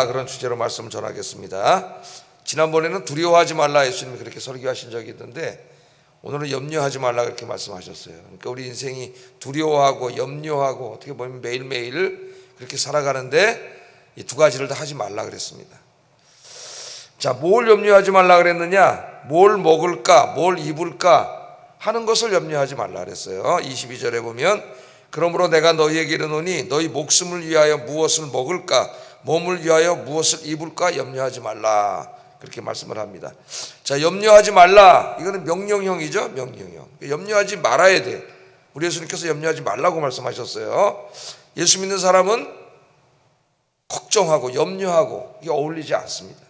말라, 그런 주제로 말씀을 전하겠습니다. 지난번에는 두려워하지 말라 예수님이 그렇게 설교하신 적이 있는데, 오늘은 염려하지 말라 그렇게 말씀하셨어요. 그러니까 우리 인생이 두려워하고 염려하고 어떻게 보면 매일매일 그렇게 살아가는데 이 두 가지를 다 하지 말라 그랬습니다. 자, 뭘 염려하지 말라 그랬느냐? 뭘 먹을까, 뭘 입을까 하는 것을 염려하지 말라 그랬어요. 22절에 보면, 그러므로 내가 너희에게 이르노니 너희 목숨을 위하여 무엇을 먹을까, 몸을 위하여 무엇을 입을까 염려하지 말라, 그렇게 말씀을 합니다. 자, 염려하지 말라, 이거는 명령형이죠. 명령형. 염려하지 말아야 돼. 우리 예수님께서 염려하지 말라고 말씀하셨어요. 예수 믿는 사람은 걱정하고 염려하고 이게 어울리지 않습니다.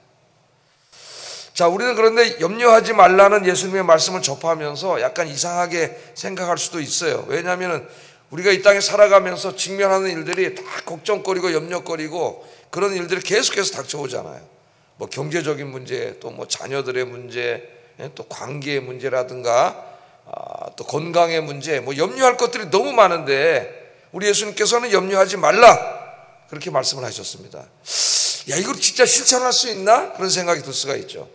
자, 우리는 그런데 염려하지 말라는 예수님의 말씀을 접하면서 약간 이상하게 생각할 수도 있어요. 왜냐하면 우리가 이 땅에 살아가면서 직면하는 일들이 다 걱정거리고 염려거리고 그런 일들이 계속해서 닥쳐오잖아요. 뭐 경제적인 문제, 또 뭐 자녀들의 문제, 또 관계의 문제라든가 또 건강의 문제, 뭐 염려할 것들이 너무 많은데 우리 예수님께서는 염려하지 말라 그렇게 말씀을 하셨습니다. 야, 이걸 진짜 실천할 수 있나? 그런 생각이 들 수가 있죠.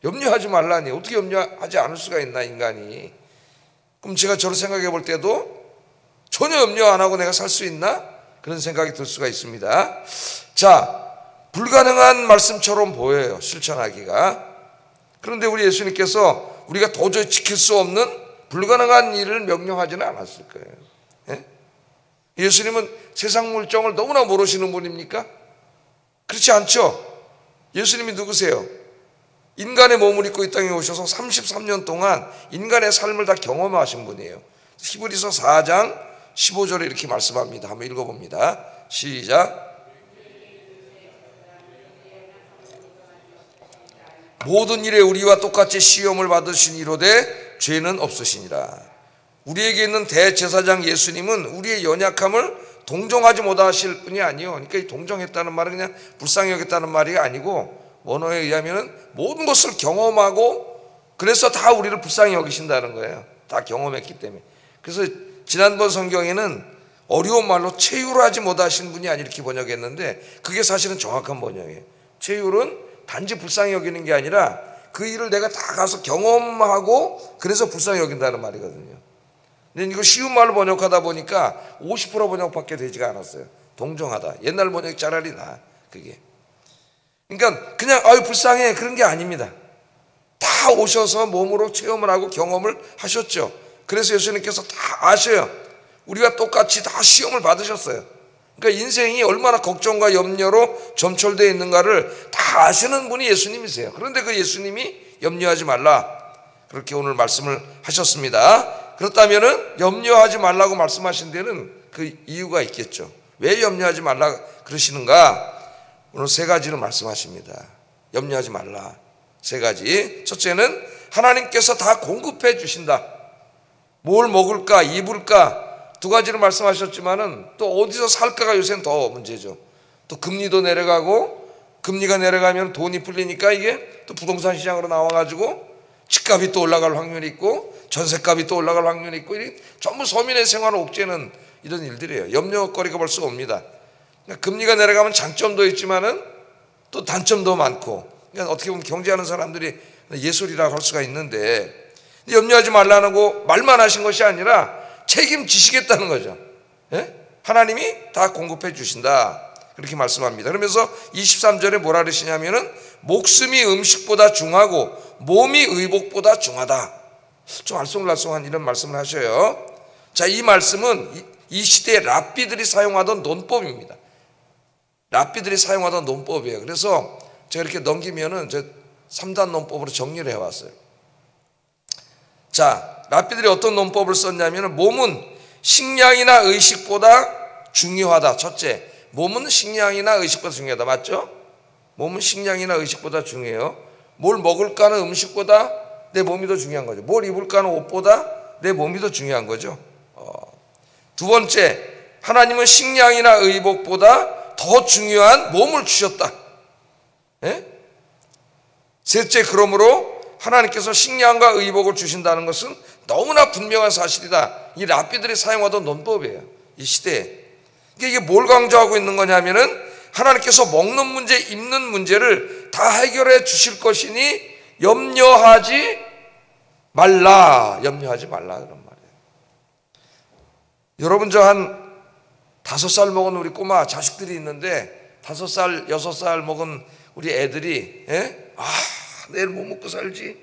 염려하지 말라니, 어떻게 염려하지 않을 수가 있나, 인간이. 그럼 제가 저를 생각해 볼 때도 전혀 염려 안 하고 내가 살 수 있나? 그런 생각이 들 수가 있습니다. 자, 불가능한 말씀처럼 보여요, 실천하기가. 그런데 우리 예수님께서 우리가 도저히 지킬 수 없는 불가능한 일을 명령하지는 않았을 거예요. 예? 예수님은 세상 물정을 너무나 모르시는 분입니까? 그렇지 않죠? 예수님이 누구세요? 인간의 몸을 입고 이 땅에 오셔서 33년 동안 인간의 삶을 다 경험하신 분이에요. 히브리서 4장 15절에 이렇게 말씀합니다. 한번 읽어봅니다. 시작. 모든 일에 우리와 똑같이 시험을 받으신 이로되 죄는 없으시니라. 우리에게 있는 대제사장 예수님은 우리의 연약함을 동정하지 못하실 분이 아니에요. 그러니까 이 동정했다는 말은 그냥 불쌍히 여겼다는 말이 아니고, 원어에 의하면 모든 것을 경험하고 그래서 다 우리를 불쌍히 여기신다는 거예요. 다 경험했기 때문에. 그래서 지난번 성경에는 어려운 말로 체휼하지 못하신 분이 아니 이렇게 번역했는데, 그게 사실은 정확한 번역이에요. 체휼은 단지 불쌍히 여기는 게 아니라 그 일을 내가 다 가서 경험하고 그래서 불쌍히 여긴다는 말이거든요. 근데 이거 쉬운 말로 번역하다 보니까 50% 번역밖에 되지가 않았어요. 동정하다. 옛날 번역이 차라리 나, 그게. 그러니까 그냥 아유 불쌍해 그런 게 아닙니다. 다 오셔서 몸으로 체험을 하고 경험을 하셨죠. 그래서 예수님께서 다 아셔요. 우리가 똑같이 다 시험을 받으셨어요. 그러니까 인생이 얼마나 걱정과 염려로 점철되어 있는가를 다 아시는 분이 예수님이세요. 그런데 그 예수님이 염려하지 말라 그렇게 오늘 말씀을 하셨습니다. 그렇다면은 염려하지 말라고 말씀하신 데는 그 이유가 있겠죠. 왜 염려하지 말라 그러시는가? 오늘 세 가지를 말씀하십니다. 염려하지 말라. 세 가지. 첫째는 하나님께서 다 공급해 주신다. 뭘 먹을까, 입을까, 두 가지를 말씀하셨지만은 또 어디서 살까가 요새는 더 문제죠. 또 금리도 내려가고, 금리가 내려가면 돈이 풀리니까 이게 또 부동산 시장으로 나와가지고 집값이 또 올라갈 확률이 있고, 전세값이 또 올라갈 확률이 있고, 전부 서민의 생활을 옥죄는 이런 일들이에요. 염려거리가 벌써 옵니다. 그러니까 금리가 내려가면 장점도 있지만은 또 단점도 많고, 그러니까 어떻게 보면 경제하는 사람들이 예술이라고 할 수가 있는데, 염려하지 말라는 거 말만 하신 것이 아니라 책임지시겠다는 거죠. 예? 하나님이 다 공급해 주신다 그렇게 말씀합니다. 그러면서 23절에 뭐라 그러시냐면은 목숨이 음식보다 중하고 몸이 의복보다 중하다. 좀 알쏭달쏭한 이런 말씀을 하셔요. 자, 이 말씀은 이 시대의 랍비들이 사용하던 논법입니다. 랍비들이 사용하던 논법이에요. 그래서 제가 이렇게 넘기면은 3단 논법으로 정리를 해왔어요. 자, 랍비들이 어떤 논법을 썼냐면, 몸은 식량이나 의식보다 중요하다. 첫째, 몸은 식량이나 의식보다 중요하다. 맞죠? 몸은 식량이나 의식보다 중요해요. 뭘 먹을까는 음식보다 내 몸이 더 중요한 거죠. 뭘 입을까는 옷보다 내 몸이 더 중요한 거죠. 두 번째, 하나님은 식량이나 의복보다 더 중요한 몸을 주셨다. 예? 셋째, 그러므로 하나님께서 식량과 의복을 주신다는 것은 너무나 분명한 사실이다. 이 랍비들이 사용하던 논법이에요, 이 시대에. 이게 뭘 강조하고 있는 거냐면은 하나님께서 먹는 문제, 입는 문제를 다 해결해 주실 것이니 염려하지 말라. 염려하지 말라 그런 말이에요. 여러분, 저 한 5살 먹은 우리 꼬마 자식들이 있는데 5살, 6살 먹은 우리 애들이 내일 뭐 먹고 살지?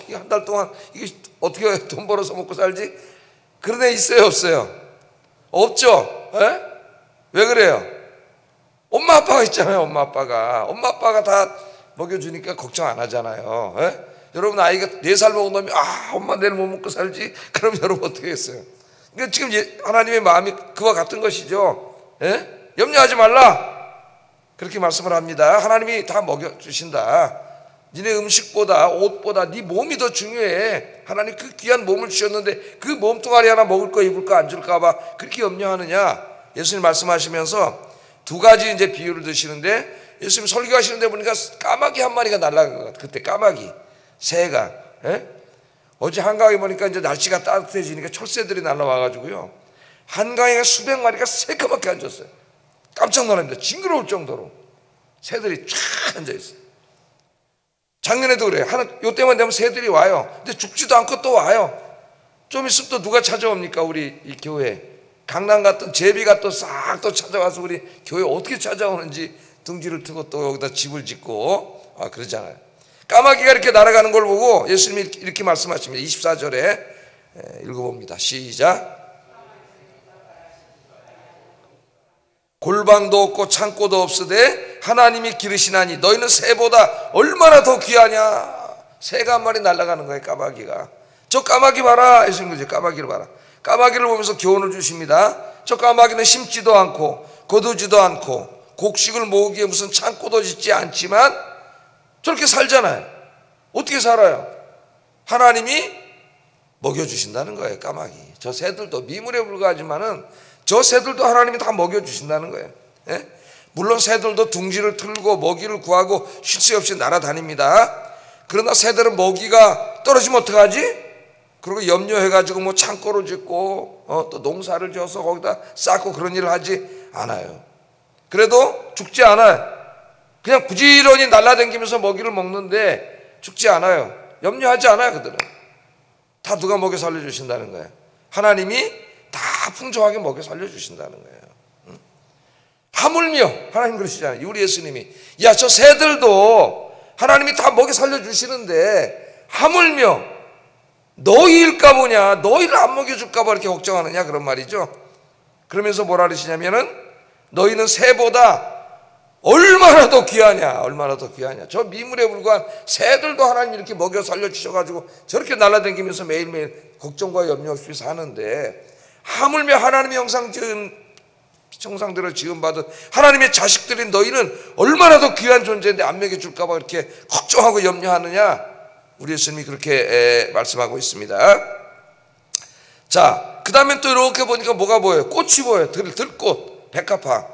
이게 한 달 동안 이게 어떻게 돈 벌어서 먹고 살지? 그런 애 있어요, 없어요? 없죠? 왜 그래요? 엄마 아빠가 있잖아요. 엄마 아빠가 다 먹여주니까 걱정 안 하잖아요. 여러분, 아이가 4살 먹은 놈이 엄마 내일 뭐 먹고 살지? 그럼 여러분 어떻게 했어요? 그러니까 지금 하나님의 마음이 그와 같은 것이죠. 염려하지 말라 그렇게 말씀을 합니다. 하나님이 다 먹여주신다. 니네 음식보다 옷보다 네 몸이 더 중요해. 하나님 그 귀한 몸을 주셨는데 그 몸뚱아리 하나 먹을 거 입을 거 안 줄까 봐 그렇게 염려하느냐. 예수님 말씀하시면서 2가지 이제 비유를 드시는데, 예수님 설교하시는데 보니까 까마귀 한 마리가 날아간 것 같아요. 그때 까마귀 새가 어제 한강에 보니까 이제 날씨가 따뜻해지니까 철새들이 날아와가지고요, 한강에 수백 마리가 새까맣게 앉았어요. 깜짝 놀랍니다. 징그러울 정도로 새들이 쫙 앉아있어요. 작년에도 그래요. 요때만 되면 새들이 와요. 근데 죽지도 않고 또 와요. 좀 있으면 또 누가 찾아옵니까? 우리 이 교회 강남 갔던 제비가 또 싹 또 찾아와서 우리 교회 어떻게 찾아오는지 둥지를 트고 또 여기다 집을 짓고 그러잖아요. 까마귀가 이렇게 날아가는 걸 보고 예수님이 이렇게 말씀하십니다. 24절에 읽어봅니다. 시작. 골방도 없고 창고도 없으되 하나님이 기르시나니 너희는 새보다 얼마나 더 귀하냐. 새가 한 마리 날아가는 거예요. 까마귀가. 저 까마귀 봐라. 예수님 그러죠. 까마귀를 봐라. 까마귀를 보면서 교훈을 주십니다. 저 까마귀는 심지도 않고 거두지도 않고 곡식을 모으기에 무슨 창고도 짓지 않지만 저렇게 살잖아요. 어떻게 살아요? 하나님이 먹여주신다는 거예요. 까마귀. 저 새들도 미물에 불과하지만은 저 새들도 하나님이 다 먹여주신다는 거예요. 물론 새들도 둥지를 틀고 먹이를 구하고 쉴 새 없이 날아다닙니다. 그러나 새들은 먹이가 떨어지면 어떡하지? 그리고 염려해가지고 뭐 창고를 짓고 또 농사를 지어서 거기다 쌓고 그런 일을 하지 않아요. 그래도 죽지 않아요. 그냥 부지런히 날아다니면서 먹이를 먹는데 죽지 않아요. 염려하지 않아요. 그들은 다 누가 먹여 살려주신다는 거예요. 하나님이 다 풍족하게 먹여 살려주신다는 거예요. 하물며 하나님 그러시잖아요. 우리 예수님이 야, 저 새들도 하나님이 다 먹여 살려주시는데 하물며 너희일까 보냐, 너희를 안 먹여줄까 봐 이렇게 걱정하느냐 그런 말이죠. 그러면서 뭐라 그러시냐면은 너희는 새보다 얼마나 더 귀하냐, 얼마나 더 귀하냐. 저 미물에 불과한 새들도 하나님이 이렇게 먹여 살려주셔가지고 저렇게 날아다니면서 매일매일 걱정과 염려 없이 사는데 하물며 하나님의 형상대로 지음받은 하나님의 자식들인 너희는 얼마나 더 귀한 존재인데 안 먹여줄까 봐 이렇게 걱정하고 염려하느냐. 우리 예수님이 그렇게 말씀하고 있습니다. 자, 그 다음에 또 이렇게 보니까 뭐가 보여요? 꽃이 보여요. 들꽃, 백합화.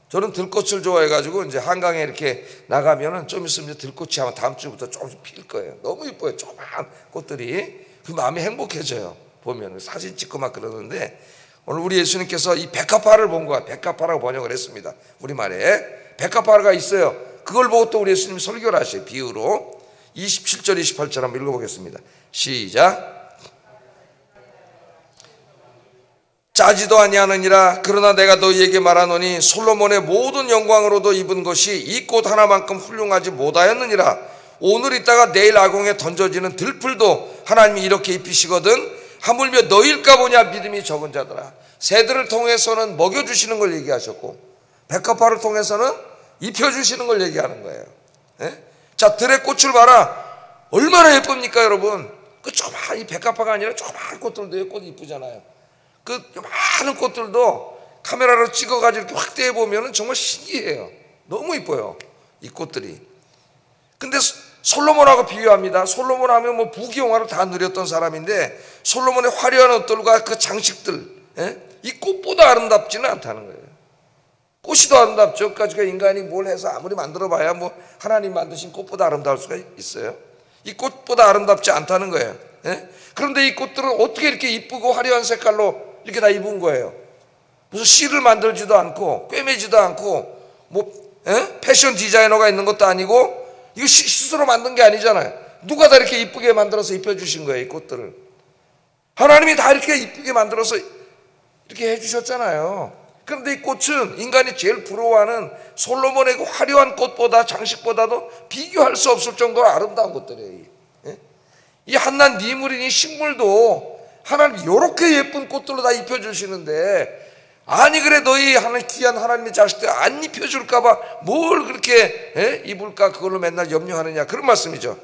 저는 들꽃을 좋아해가지고 이제 한강에 이렇게 나가면은 좀 있으면 이제 들꽃이 아마 다음 주부터 조금씩 필 거예요. 너무 이뻐요. 조그만 꽃들이. 그 마음이 행복해져요. 보면 사진 찍고 막 그러는데 오늘 우리 예수님께서 이 백합화를 본 거야. 백합화라고 번역을 했습니다. 우리말에 백합화가 있어요. 그걸 보고 또 우리 예수님이 설교를 하셔요. 비유로 27절 28절 한번 읽어보겠습니다. 시작. 짜지도 아니하느니라. 그러나 내가 너희에게 말하노니 솔로몬의 모든 영광으로도 입은 것이 이 꽃 하나만큼 훌륭하지 못하였느니라. 오늘 있다가 내일 아궁에 던져지는 들풀도 하나님이 이렇게 입히시거든 하물며 너희일까 보냐 믿음이 적은 자들아. 새들을 통해서는 먹여주시는 걸 얘기하셨고 백합화를 통해서는 입혀주시는 걸 얘기하는 거예요. 자, 들의 꽃을 봐라. 얼마나 예쁩니까 여러분. 그 조그만 이 백합화가 아니라 조그만 꽃들도 꽃이 이쁘잖아요. 그 많은 꽃들도 카메라로 찍어가지고 이렇게 확대해 보면 정말 신기해요. 너무 이뻐요 이 꽃들이. 근데 솔로몬하고 비교합니다. 솔로몬 하면 뭐 부귀영화를 다 누렸던 사람인데 솔로몬의 화려한 옷들과 그 장식들 이 꽃보다 아름답지는 않다는 거예요. 꽃이 더 아름답죠. 그러니까 인간이 뭘 해서 아무리 만들어봐야 뭐 하나님 만드신 꽃보다 아름다울 수가 있어요. 이 꽃보다 아름답지 않다는 거예요. 그런데 이 꽃들은 어떻게 이렇게 이쁘고 화려한 색깔로 이렇게 다 입은 거예요. 무슨 실을 만들지도 않고 꿰매지도 않고 패션 디자이너가 있는 것도 아니고 이거 스스로 만든 게 아니잖아요. 누가 다 이렇게 이쁘게 만들어서 입혀주신 거예요, 이 꽃들을. 하나님이 다 이렇게 이쁘게 만들어서 이렇게 해주셨잖아요. 그런데 이 꽃은 인간이 제일 부러워하는 솔로몬의 그 화려한 꽃보다, 장식보다도 비교할 수 없을 정도로 아름다운 꽃들이에요. 이 한낱 미물이니 식물도 하나님 이렇게 예쁜 꽃들로 다 입혀주시는데, 아니 그래 너희 하나님 귀한 하나님의 자식들 안 입혀줄까봐 뭘 그렇게 입을까 그걸로 맨날 염려하느냐, 그런 말씀이죠.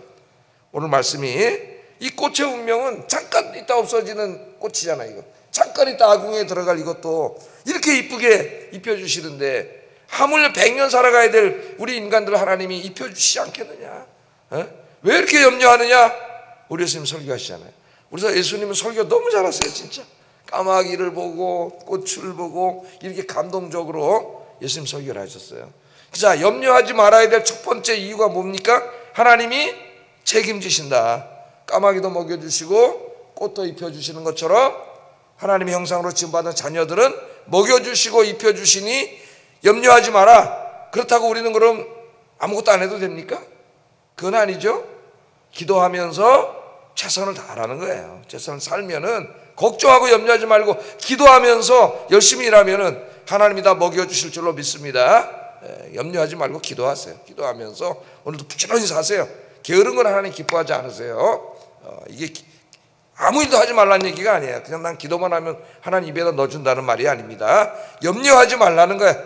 오늘 말씀이 이 꽃의 운명은 잠깐 있다 없어지는 꽃이잖아요. 이거 잠깐 있다 아궁이에 들어갈 이것도 이렇게 이쁘게 입혀주시는데, 하물며 100년 살아가야 될 우리 인간들 하나님이 입혀주시지 않겠느냐? 왜 이렇게 염려하느냐? 우리 예수님 설교하시잖아요. 그래서 예수님은 설교 너무 잘하세요. 진짜 까마귀를 보고 꽃을 보고 이렇게 감동적으로 예수님 설교를 하셨어요. 자, 염려하지 말아야 될 첫 번째 이유가 뭡니까? 하나님이 책임지신다. 까마귀도 먹여주시고 꽃도 입혀주시는 것처럼 하나님의 형상으로 지음받은 자녀들은 먹여주시고 입혀주시니 염려하지 마라. 그렇다고 우리는 그럼 아무것도 안 해도 됩니까? 그건 아니죠. 기도하면서 최선을 다하라는 거예요. 최선을 살면은 걱정하고 염려하지 말고 기도하면서 열심히 일하면은 하나님이 다 먹여주실 줄로 믿습니다. 염려하지 말고 기도하세요. 기도하면서 오늘도 부지런히 사세요. 게으른 건 하나님 기뻐하지 않으세요. 이게 아무 일도 하지 말라는 얘기가 아니에요. 그냥 난 기도만 하면 하나님 입에다 넣어준다는 말이 아닙니다. 염려하지 말라는 거예요.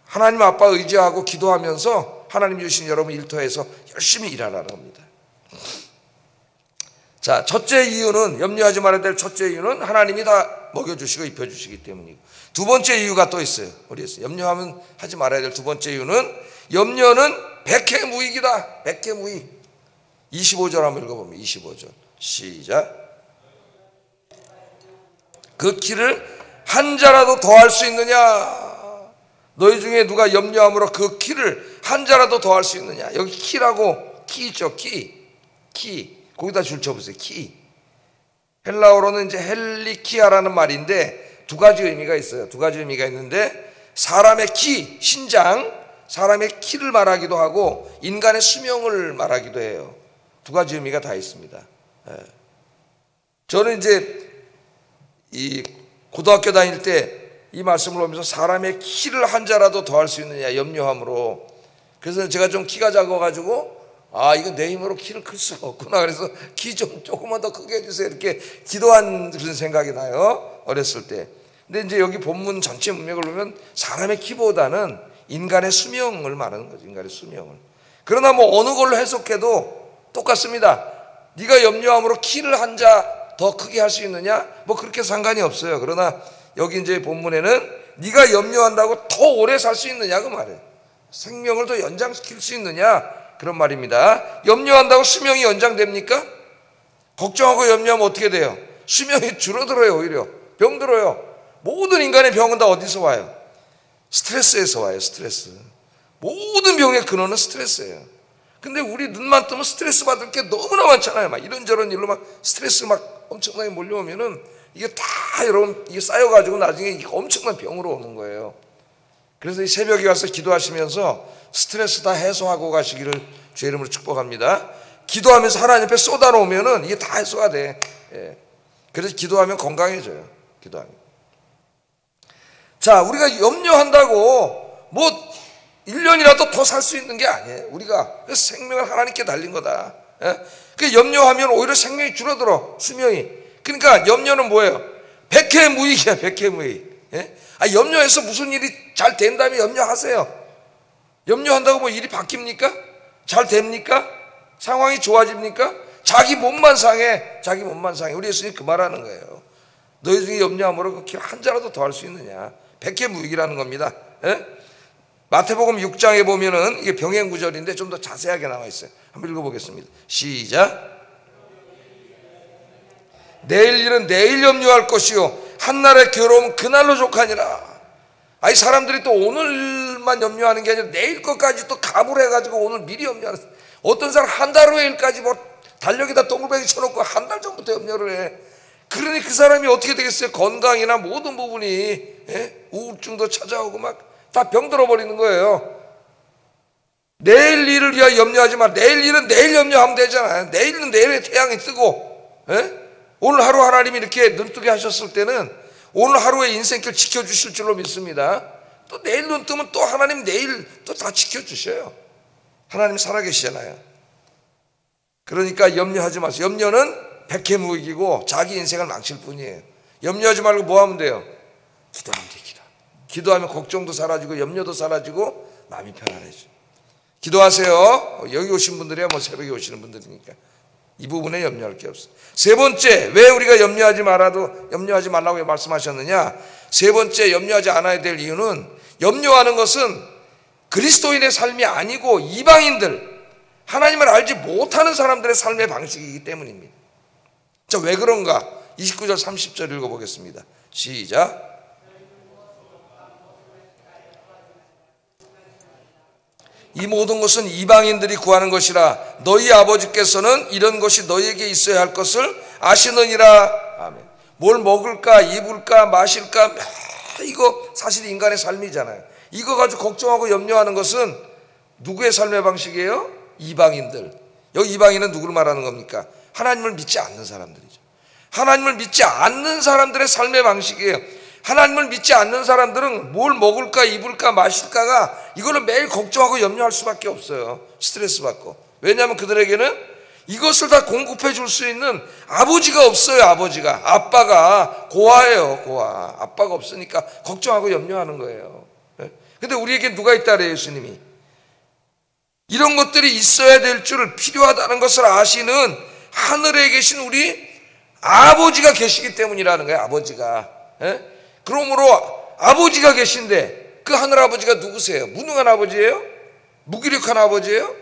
하나님 아빠 의지하고 기도하면서 하나님 주신 여러분 일터에서 열심히 일하라는 겁니다. 자, 첫째 이유는, 염려하지 말아야 될 첫째 이유는 하나님이 다 먹여주시고 입혀주시기 때문이고, 두 번째 이유가 또 있어요. 염려하면 하지 말아야 될 두 번째 이유는, 염려는 백해무익이다. 백해무익. 25절 한번 읽어보면 25절 시작. 그 키를 한 자라도 더할 수 있느냐? 너희 중에 누가 염려함으로 그 키를 한 자라도 더할 수 있느냐? 여기 키라고, 키 있죠? 키. 거기다 줄 쳐보세요. 키. 헬라어로는 이제 헬리키아라는 말인데 두 가지 의미가 있어요. 두 가지 의미가 있는데, 사람의 키, 신장, 사람의 키를 말하기도 하고 인간의 수명을 말하기도 해요. 두 가지 의미가 다 있습니다. 저는 이제 이 고등학교 다닐 때 이 말씀을 보면서 사람의 키를 한 자라도 더할 수 있느냐, 염려함으로. 그래서 제가 좀 키가 작아가지고 이거 내 힘으로 키를 클 수가 없구나. 그래서 키 좀 조금만 더 크게 해주세요. 이렇게 기도한 그런 생각이 나요. 어렸을 때. 근데 이제 여기 본문 전체 문맥을 보면 사람의 키보다는 인간의 수명을 말하는 거죠. 인간의 수명을. 그러나 뭐 어느 걸로 해석해도 똑같습니다. 네가 염려함으로 키를 한 자 더 크게 할 수 있느냐? 뭐 그렇게 상관이 없어요. 그러나 여기 이제 본문에는 네가 염려한다고 더 오래 살 수 있느냐 그 말이에요. 생명을 더 연장시킬 수 있느냐, 그런 말입니다. 염려한다고 수명이 연장됩니까? 걱정하고 염려하면 어떻게 돼요? 수명이 줄어들어요. 오히려 병들어요. 모든 인간의 병은 다 어디서 와요? 스트레스에서 와요. 스트레스. 모든 병의 근원은 스트레스예요. 근데 우리 눈만 뜨면 스트레스 받을 게 너무나 많잖아요. 막 이런저런 일로 막 스트레스 막 엄청나게 몰려오면은 이게 다 여러분 이게 쌓여가지고 나중에 이게 엄청난 병으로 오는 거예요. 그래서 이 새벽에 와서 기도하시면서 스트레스 다 해소하고 가시기를 주의 이름으로 축복합니다. 기도하면서 하나님 앞에 쏟아놓으면은 이게 다 해소가 돼. 그래서 기도하면 건강해져요. 기도하면. 자, 우리가 염려한다고 뭐 1년이라도 더 살 수 있는 게 아니에요. 우리가 생명을 하나님께 달린 거다. 그 염려하면 오히려 생명이 줄어들어, 수명이. 그러니까 염려는 뭐예요? 백해무익이야. 백해무익. 염려해서 무슨 일이 잘 된다면 염려하세요. 염려한다고 뭐 일이 바뀝니까? 잘 됩니까? 상황이 좋아집니까? 자기 몸만 상해. 자기 몸만 상해. 우리 예수님이 그 말하는 거예요. 너희 중에 염려함으로 그 한 자라도 더 할 수 있느냐? 백해무익이라는 겁니다. 마태복음 6장에 보면은 이게 병행 구절인데 좀 더 자세하게 나와 있어요. 한번 읽어보겠습니다. 시작. 내일 일은 내일 염려할 것이요 한날의 괴로움은 그날로 족하니라. 아니 사람들이 또 오늘만 염려하는 게 아니라 내일 것까지 또 갑을 해가지고 오늘 미리 염려하는. 어떤 사람 한 달 후의 일까지 뭐 달력에다 동글뱅이 쳐놓고 한 달 전부터 염려를 해. 그러니 그 사람이 어떻게 되겠어요? 건강이나 모든 부분이 우울증도 찾아오고 막 다 병들어 버리는 거예요. 내일 일을 위하여 염려하지 마. 내일 일은 내일 염려하면 되잖아요. 내일은 내일에 태양이 뜨고, 오늘 하루 하나님이 이렇게 눈뜨게 하셨을 때는 오늘 하루의 인생길 지켜주실 줄로 믿습니다. 또 내일 눈 뜨면 또 하나님 내일 또 다 지켜주셔요. 하나님 살아계시잖아요. 그러니까 염려하지 마세요. 염려는 백해무익이고 자기 인생을 망칠 뿐이에요. 염려하지 말고 뭐 하면 돼요? 기도하면 돼. 기도하면 걱정도 사라지고 염려도 사라지고 마음이 편안해져. 기도하세요. 여기 오신 분들이야 뭐 새벽에 오시는 분들이니까 이 부분에 염려할 게 없어. 세 번째, 왜 우리가 염려하지 말라고 말씀하셨느냐? 세 번째, 염려하지 않아야 될 이유는, 염려하는 것은 그리스도인의 삶이 아니고 이방인들, 하나님을 알지 못하는 사람들의 삶의 방식이기 때문입니다. 자, 왜 그런가? 29절 30절 읽어보겠습니다. 시작. 이 모든 것은 이방인들이 구하는 것이라 너희 아버지께서는 이런 것이 너희에게 있어야 할 것을 아시느니라. 아멘. 뭘 먹을까, 입을까, 마실까, 이거 사실 인간의 삶이잖아요. 이거 가지고 걱정하고 염려하는 것은 누구의 삶의 방식이에요? 이방인들. 여기 이방인은 누구를 말하는 겁니까? 하나님을 믿지 않는 사람들이죠. 하나님을 믿지 않는 사람들의 삶의 방식이에요. 하나님을 믿지 않는 사람들은 뭘 먹을까, 입을까, 마실까가 이거를 매일 걱정하고 염려할 수밖에 없어요. 스트레스 받고. 왜냐하면 그들에게는 이것을 다 공급해 줄 수 있는 아버지가 없어요. 아빠가 고아예요. 고아. 아빠가 없으니까 걱정하고 염려하는 거예요. 근데 우리에게 누가 있다 그래요? 예수님이. 이런 것들이 있어야 될 줄, 필요하다는 것을 아시는 하늘에 계신 우리 아버지가 계시기 때문이라는 거예요. 아버지가. 그러므로 아버지가 계신데 그 하늘아버지가 누구세요? 무능한 아버지예요? 무기력한 아버지예요?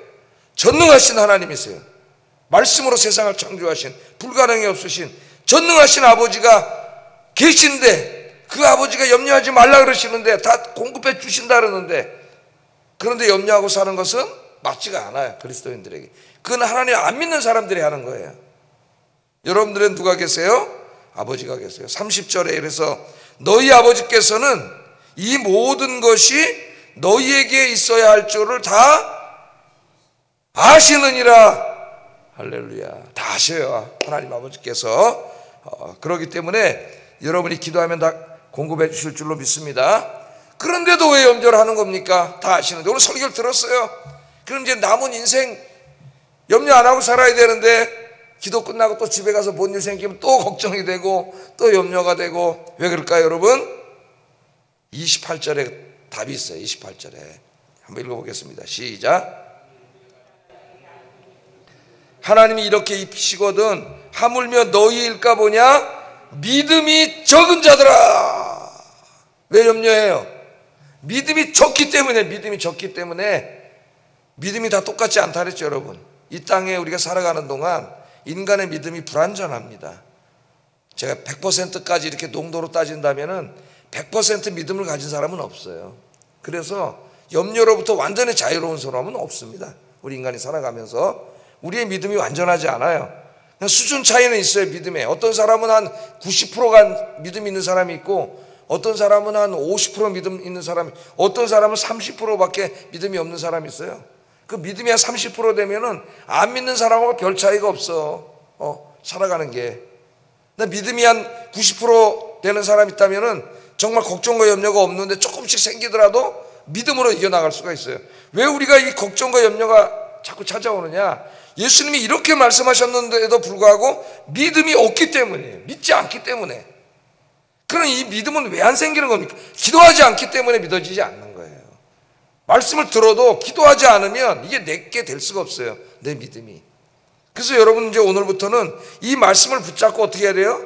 전능하신 하나님이세요. 말씀으로 세상을 창조하신, 불가능이 없으신 전능하신 아버지가 계신데 그 아버지가 염려하지 말라 그러시는데 다 공급해 주신다 그러는데, 그런데 염려하고 사는 것은 맞지가 않아요. 그리스도인들에게. 그건 하나님 안 믿는 사람들이 하는 거예요. 여러분들은 누가 계세요? 아버지가 계세요. 30절에 이래서 너희 아버지께서는 이 모든 것이 너희에게 있어야 할 줄을 다 아시느니라. 할렐루야. 다 아셔요. 하나님 아버지께서. 그렇기 때문에 여러분이 기도하면 다 공급해 주실 줄로 믿습니다. 그런데도 왜 염려를 하는 겁니까? 다 아시는데. 오늘 설교를 들었어요. 그럼 이제 남은 인생 염려 안 하고 살아야 되는데 기도 끝나고 또 집에 가서 뭔 일 생기면 또 걱정이 되고 또 염려가 되고. 왜 그럴까요, 여러분? 28절에 답이 있어요. 28절에 한번 읽어보겠습니다. 시작. 하나님이 이렇게 입히시거든 하물며 너희일까 보냐? 믿음이 적은 자들아. 왜 염려해요? 믿음이 적기 때문에. 믿음이 다 똑같지 않다 그랬죠, 여러분. 이 땅에 우리가 살아가는 동안 인간의 믿음이 불완전합니다. 제가 100%까지 이렇게 농도로 따진다면은 100% 믿음을 가진 사람은 없어요. 그래서 염려로부터 완전히 자유로운 사람은 없습니다. 우리 인간이 살아가면서 우리의 믿음이 완전하지 않아요. 그냥 수준 차이는 있어요. 믿음에. 어떤 사람은 한 90%가 믿음 있는 사람이 있고, 어떤 사람은 한 50% 믿음 있는 사람이, 어떤 사람은 30%밖에 믿음이 없는 사람이 있어요. 그 믿음이 한 30% 되면은 안 믿는 사람하고 별 차이가 없어. 살아가는 게. 근데 믿음이 한 90% 되는 사람이 있다면은 정말 걱정과 염려가 없는데 조금씩 생기더라도 믿음으로 이겨나갈 수가 있어요. 왜 우리가 이 걱정과 염려가 자꾸 찾아오느냐? 예수님이 이렇게 말씀하셨는데도 불구하고 믿음이 없기 때문이에요. 믿지 않기 때문에. 그럼 이 믿음은 왜 안 생기는 겁니까? 기도하지 않기 때문에 믿어지지 않는 거예요. 말씀을 들어도 기도하지 않으면 이게 내게 될 수가 없어요. 내 믿음이. 그래서 여러분 이제 오늘부터는 이 말씀을 붙잡고 어떻게 해야 돼요?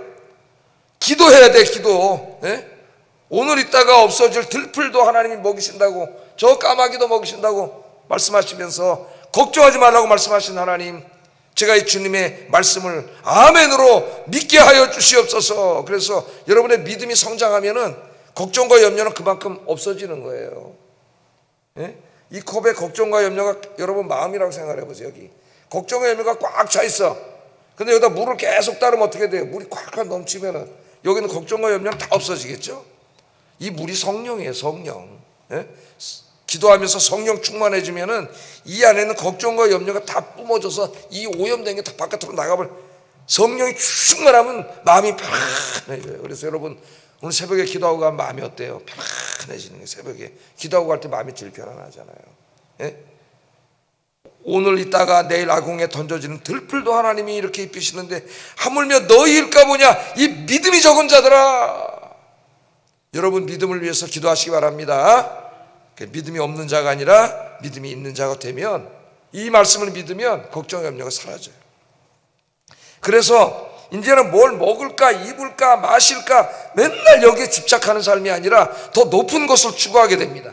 기도해야 돼. 기도. 오늘 있다가 없어질 들풀도 하나님이 먹이신다고, 저 까마귀도 먹이신다고 말씀하시면서 걱정하지 말라고 말씀하신 하나님, 제가 이 주님의 말씀을 아멘으로 믿게 하여 주시옵소서. 그래서 여러분의 믿음이 성장하면은 걱정과 염려는 그만큼 없어지는 거예요. 이 컵에 걱정과 염려가 여러분 마음이라고 생각해 보세요. 여기 걱정과 염려가 꽉 차 있어. 근데 여기다 물을 계속 따르면 어떻게 돼요? 물이 꽉 넘치면은 여기는 걱정과 염려는 다 없어지겠죠. 이 물이 성령이에요. 성령. 예? 기도하면서 성령 충만해지면은 이 안에는 걱정과 염려가 다 뿜어져서 이 오염된 게 다 바깥으로 나가버려. 성령이 충만하면 마음이 편안해져요. 그래서 여러분 오늘 새벽에 기도하고 가면 마음이 어때요? 편안해지는 게 새벽에 기도하고 갈 때 마음이 제일 편안하잖아요. 예? 오늘 있다가 내일 아궁에 던져지는 들풀도 하나님이 이렇게 입히시는데 하물며 너희일까 보냐 이 믿음이 적은 자들아. 여러분 믿음을 위해서 기도하시기 바랍니다. 믿음이 없는 자가 아니라 믿음이 있는 자가 되면, 이 말씀을 믿으면 걱정 염려가 사라져요. 그래서 이제는 뭘 먹을까 입을까 마실까 맨날 여기에 집착하는 삶이 아니라 더 높은 것을 추구하게 됩니다.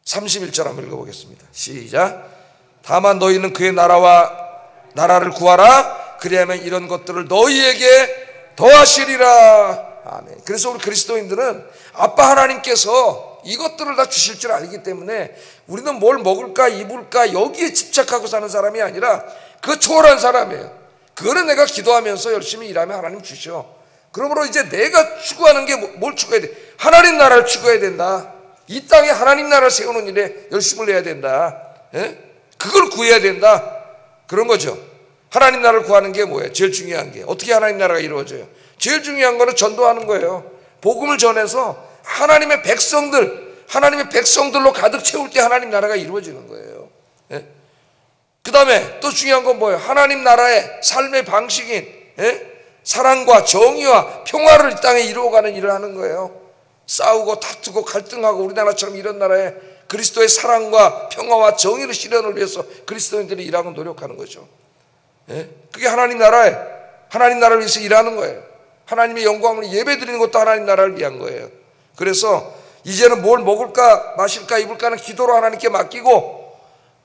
31절 한번 읽어보겠습니다. 시작. 다만 너희는 그의 나라를 구하라. 그리하면 이런 것들을 너희에게 더하시리라. 아멘. 그래서 우리 그리스도인들은 아빠 하나님께서 이것들을 다 주실 줄 알기 때문에 우리는 뭘 먹을까 입을까 여기에 집착하고 사는 사람이 아니라 그 초월한 사람이에요. 그거는 내가 기도하면서 열심히 일하면 하나님 주셔. 그러므로 이제 내가 추구하는 게 뭘 추구해야 돼? 하나님 나라를 추구해야 된다. 이 땅에 하나님 나라를 세우는 일에 열심을 내야 된다. 예? 그걸 구해야 된다. 그런 거죠. 하나님 나라를 구하는 게 뭐예요? 제일 중요한 게 어떻게 하나님 나라가 이루어져요? 제일 중요한 거는 전도하는 거예요. 복음을 전해서 하나님의 백성들로 가득 채울 때 하나님 나라가 이루어지는 거예요. 예? 그 다음에 또 중요한 건 뭐예요? 하나님 나라의 삶의 방식인 사랑과 정의와 평화를 이 땅에 이루어가는 일을 하는 거예요. 싸우고 다투고 갈등하고 우리나라처럼 이런 나라에 그리스도의 사랑과 평화와 정의를 실현을 위해서 그리스도인들이 일하고 노력하는 거죠. 그게 하나님 나라를 위해서 일하는 거예요. 하나님의 영광을 예배드리는 것도 하나님 나라를 위한 거예요. 그래서 이제는 뭘 먹을까 마실까 입을까는 기도로 하나님께 맡기고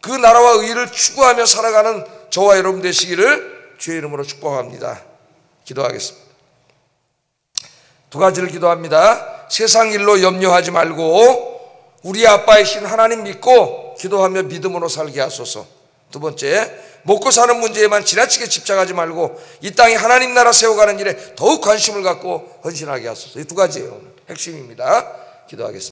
그 나라와 의를 추구하며 살아가는 저와 여러분 되시기를 주의 이름으로 축복합니다. 기도하겠습니다. 두 가지를 기도합니다. 세상 일로 염려하지 말고 우리 아빠이신 하나님 믿고 기도하며 믿음으로 살게 하소서. 두 번째, 먹고 사는 문제에만 지나치게 집착하지 말고 이 땅에 하나님 나라 세워가는 일에 더욱 관심을 갖고 헌신하게 하소서. 이 두 가지예요. 핵심입니다. 기도하겠습니다.